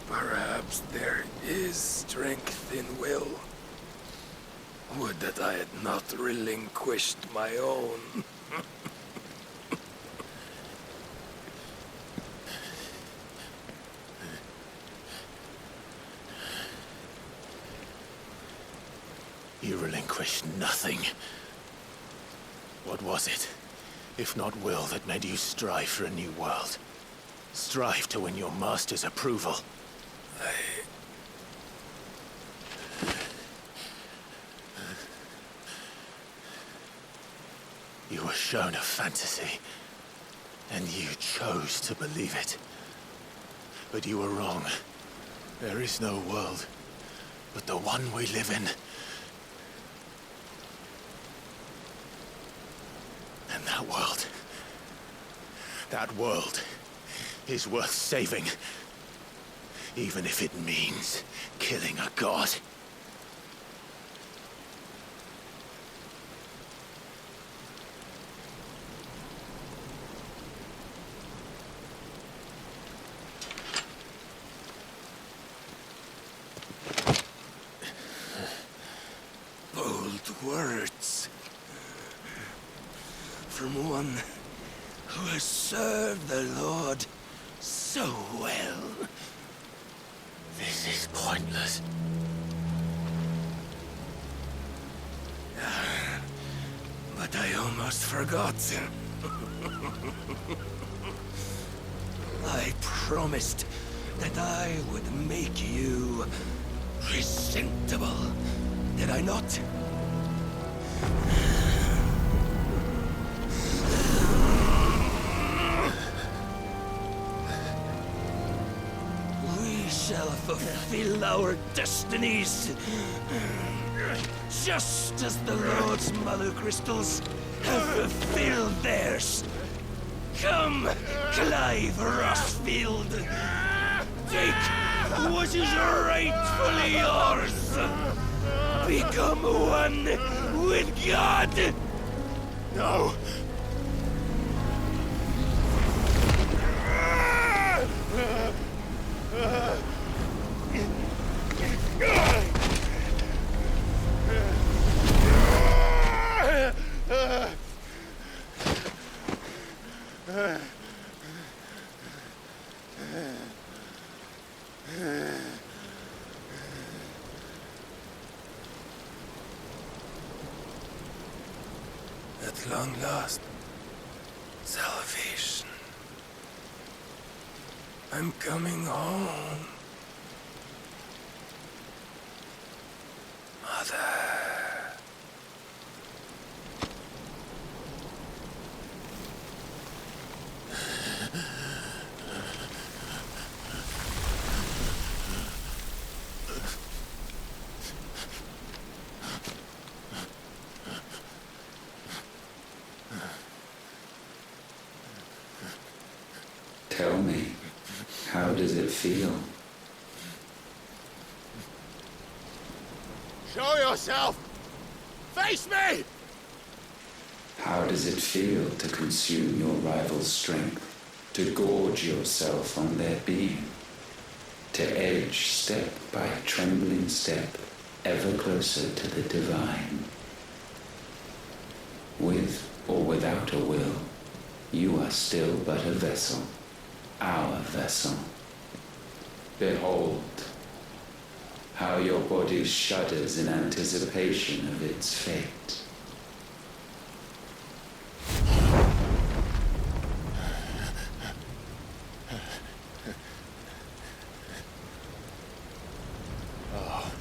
Perhaps there is strength in will. Would that I had not relinquished my own. You relinquished nothing. What was it, if not will, that made you strive for a new world? Strive to win your master's approval? You were shown a fantasy, and you chose to believe it. But you were wrong. There is no world, but the one we live in. And that world is worth saving, even if it means killing a god. Bold words. From one who has served the Lord so well. This is pointless. But I almost forgot. I promised that I would make you presentable. Did I not? We shall fulfill our destinies, just as the Lord's Mother Crystals have fulfilled theirs. Come, Clive Rossfield. Take what is rightfully yours. Become one with God. No! At long last, salvation. I'm coming home. Mother. Tell me, how does it feel? Show yourself! Face me! How does it feel to consume your rival's strength, to gorge yourself on their being, to edge step by trembling step ever closer to the divine? With or without a will, you are still but a vessel, our vessel. Behold, how your body shudders in anticipation of its fate. Oh,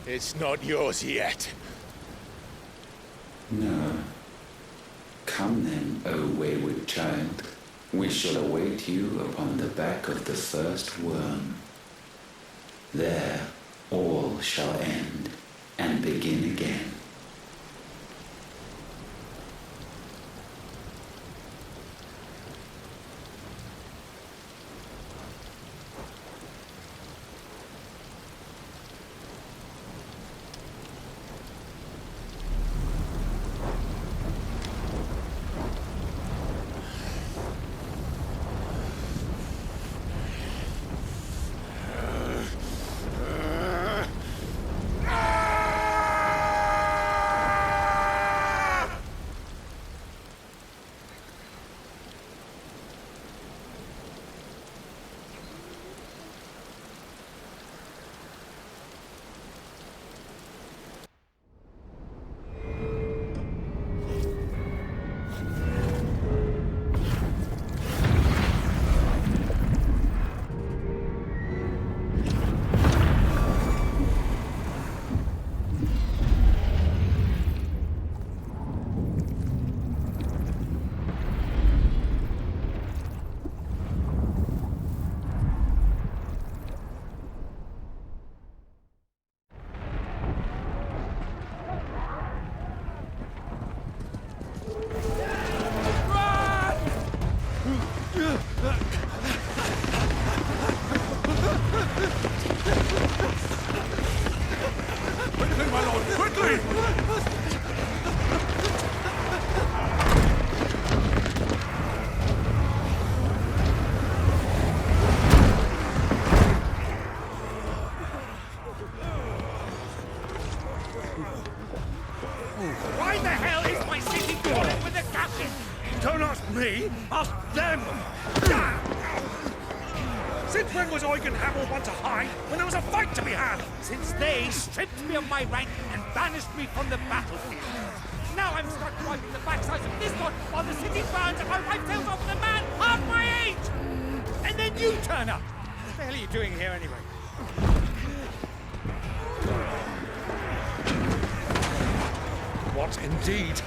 it's not yours yet. No. Come then, O wayward child. We shall await you upon the back of the first worm. There all shall end and begin again. me, ask them! Since when was Eugen Hamel one to hide when there was a fight to be had? Since they stripped me of my rank and banished me from the battlefield. Now I'm stuck wiping the backsides of this one while the city burns and my wife tells off the man half my age! And then you turn up! What the hell are you doing here anyway? What indeed?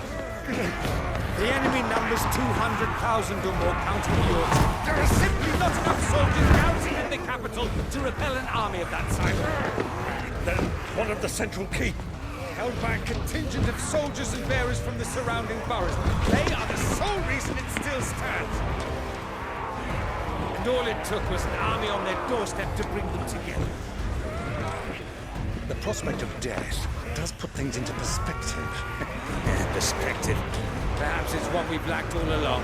The enemy numbers 200,000 or more counting yours. There are simply not enough soldiers garrisoning the capital to repel an army of that size. Then what of the central keep? Held by a contingent of soldiers and bearers from the surrounding boroughs. They are the sole reason it still stands. And all it took was an army on their doorstep to bring them together. The prospect of death does put things into perspective. Perspective. Perhaps it's what we've lacked all along.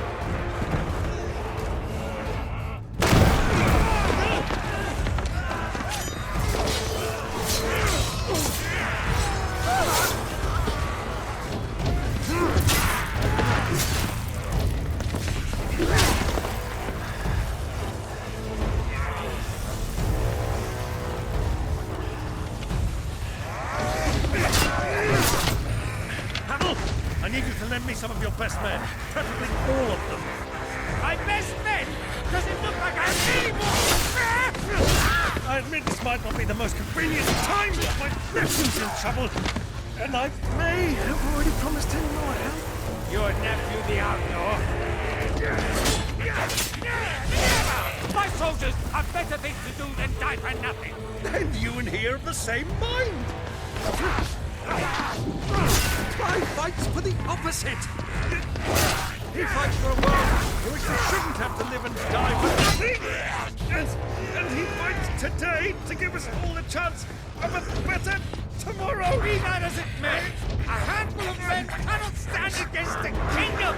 I need you to lend me some of your best men, preferably all of them. My best men! Does it look like I have any more? I admit this might not be the most convenient time, but my nephew's in trouble, and I may have already promised him more help. Your nephew, the outlaw. My soldiers have better things to do than die for nothing. And you and he are of the same mind. I fights for the opposite. He fights for a world in which we shouldn't have to live and die for nothing. And he fights today to give us all a chance of a better tomorrow. Be that as it may, a handful of men cannot stand against a kingdom.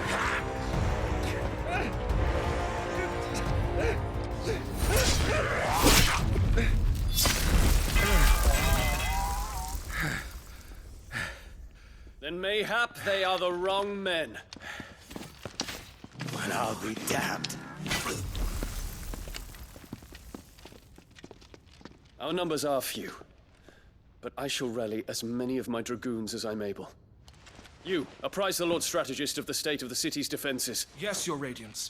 Then mayhap they are the wrong men. Well, I'll be damned. Our numbers are few, but I shall rally as many of my dragoons as I'm able. You, apprise the Lord Strategist of the state of the city's defenses. Yes, Your Radiance.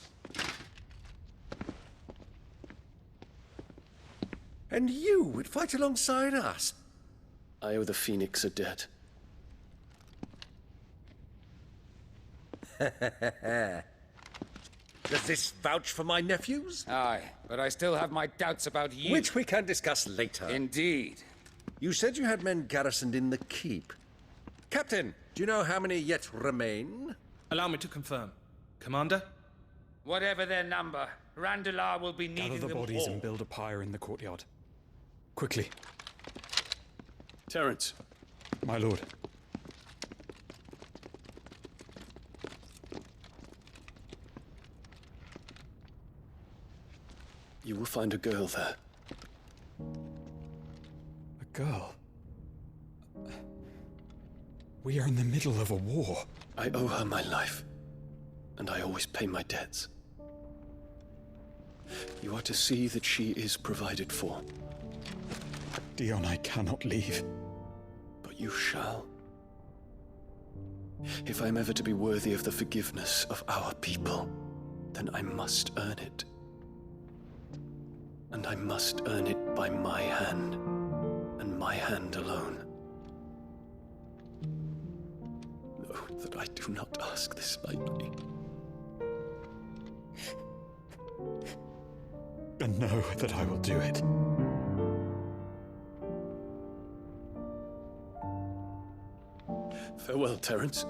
And you would fight alongside us? I owe the Phoenix a debt. Does this vouch for my nephews? Aye, but I still have my doubts about you. Which we can discuss later. Indeed. You said you had men garrisoned in the keep. Captain, do you know how many yet remain? Allow me to confirm. Commander? Whatever their number, Randalar will be Gather needing the them bodies all. and build a pyre in the courtyard. Quickly, Terence, my lord. you will find a girl there. A girl. We are in the middle of a war. I owe her my life, and I always pay my debts. You are to see that she is provided for, Dion, I cannot leave. but you shall. If I'm ever to be worthy of the forgiveness of our people, then I must earn it. And I must earn it by my hand, and my hand alone. Know that I do not ask this lightly. And know that I will do it. Farewell, Terence.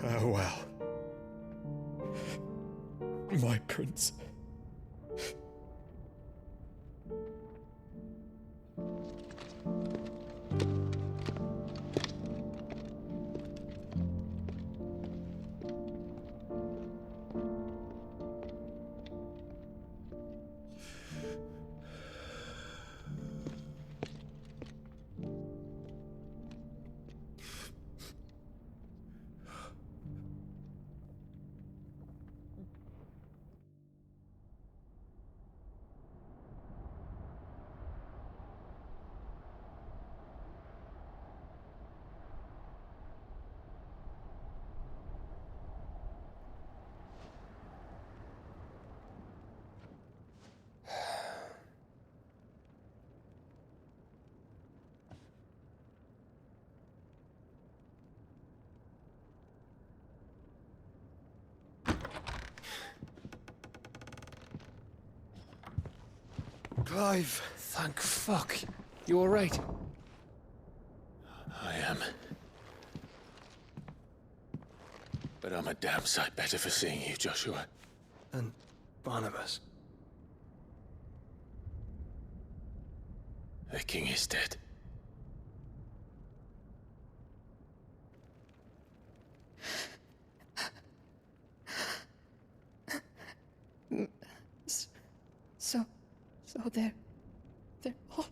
Farewell, my prince. Clive! Thank fuck. You alright? I am. But I'm a damn sight better for seeing you, Joshua. And Barnabas. The king is dead. So they're all...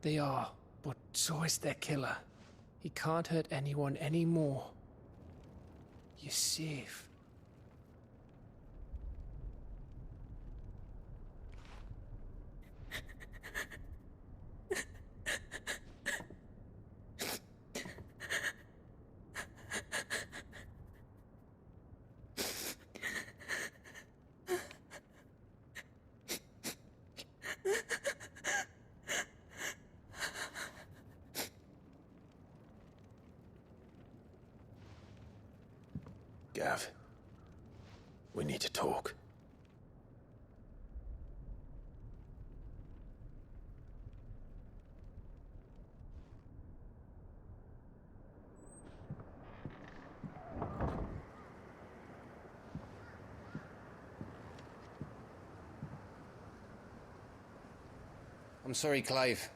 They are, but so is their killer. He can't hurt anyone anymore. You're safe. Gav, we need to talk. I'm sorry, Clive.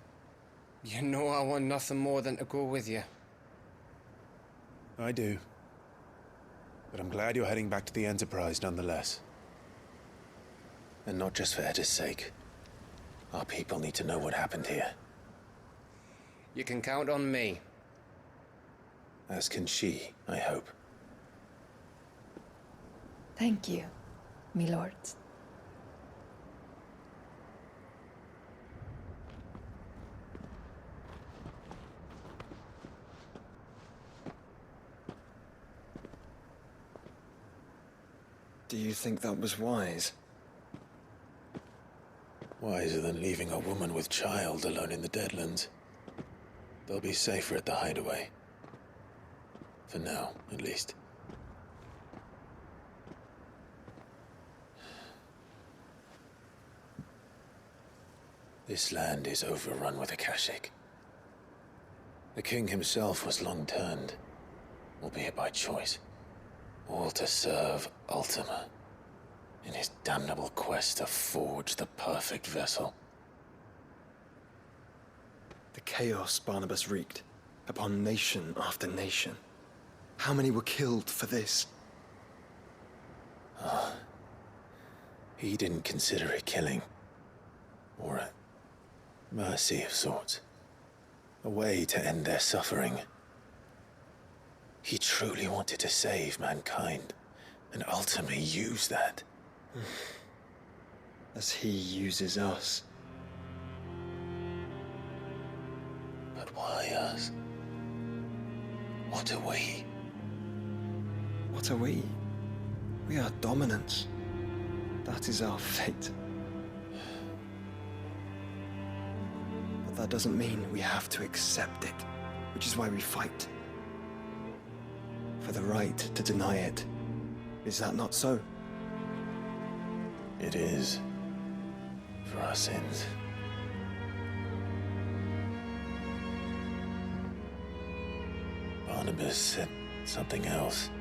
You know I want nothing more than to go with you. I do. But I'm glad you're heading back to the Enterprise nonetheless. And not just for Edda's sake. Our people need to know what happened here. You can count on me. As can she, I hope. Thank you, my lords. Do you think that was wise? Wiser than leaving a woman with child alone in the Deadlands. They'll be safer at the hideaway. For now, at least. This land is overrun with Akashic. The king himself was long turned, albeit by choice. All to serve Ultima, in his damnable quest to forge the perfect vessel. The chaos Barnabas wreaked upon nation after nation. How many were killed for this? He didn't consider it killing, or a mercy of sorts. A way to end their suffering. He truly wanted to save mankind, and Ultima used that. As he uses us. But why us? What are we? What are we? We are dominance. That is our fate. But that doesn't mean we have to accept it, which is why we fight. For the right to deny it. Is that not so? It is. For our sins. Barnabas said something else.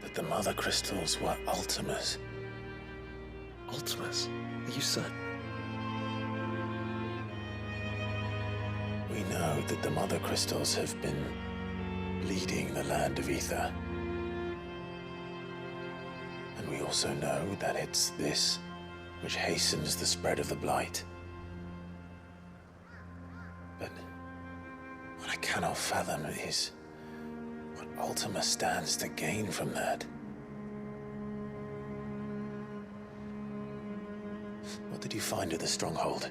That the Mother Crystals were Ultimas. Ultimas? Are you certain? We know that the Mother Crystals have been leading the land of Ether. And we also know that it's this which hastens the spread of the Blight. But what I cannot fathom is what Ultima stands to gain from that. What did you find at the Stronghold?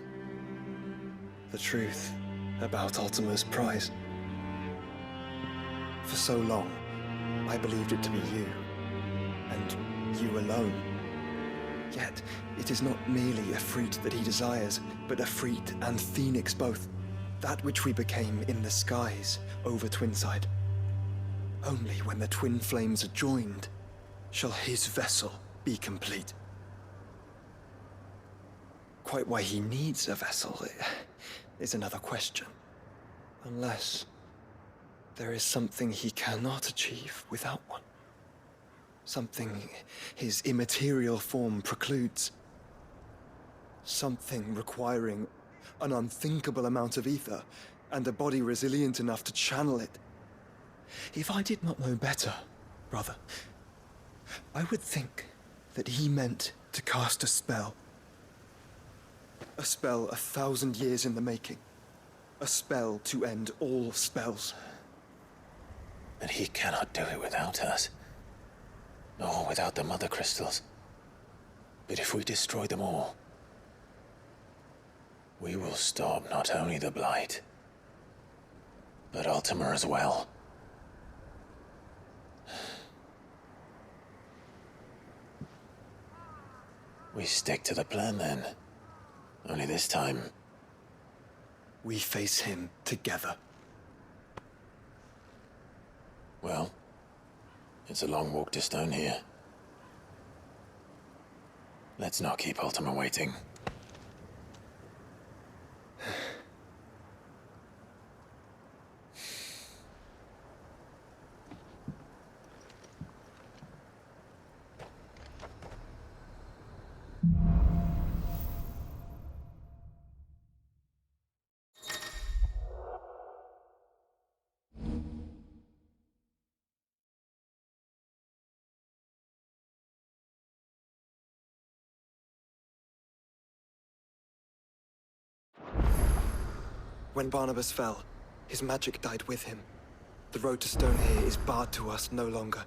The truth about Ultima's prize. For so long, I believed it to be you, and you alone. Yet, it is not merely a fruit that he desires, but a fruit and phoenix both, that which we became in the skies over Twinside. Only when the twin flames are joined shall his vessel be complete. Quite why he needs a vessel is another question. Unless there is something he cannot achieve without one. Something his immaterial form precludes. Something requiring an unthinkable amount of ether and a body resilient enough to channel it. If I did not know better, brother, I would think that he meant to cast a spell. A spell 1,000 years in the making. A spell to end all spells. And he cannot do it without us. Nor without the Mother Crystals. But if we destroy them all, we will stop not only the Blight, but Ultima as well. We stick to the plan then. Only this time, we face him together. Well, it's a long walk to Stone here. Let's not keep Ultima waiting. When Barnabas fell, his magic died with him. The road to Stonehere is barred to us no longer.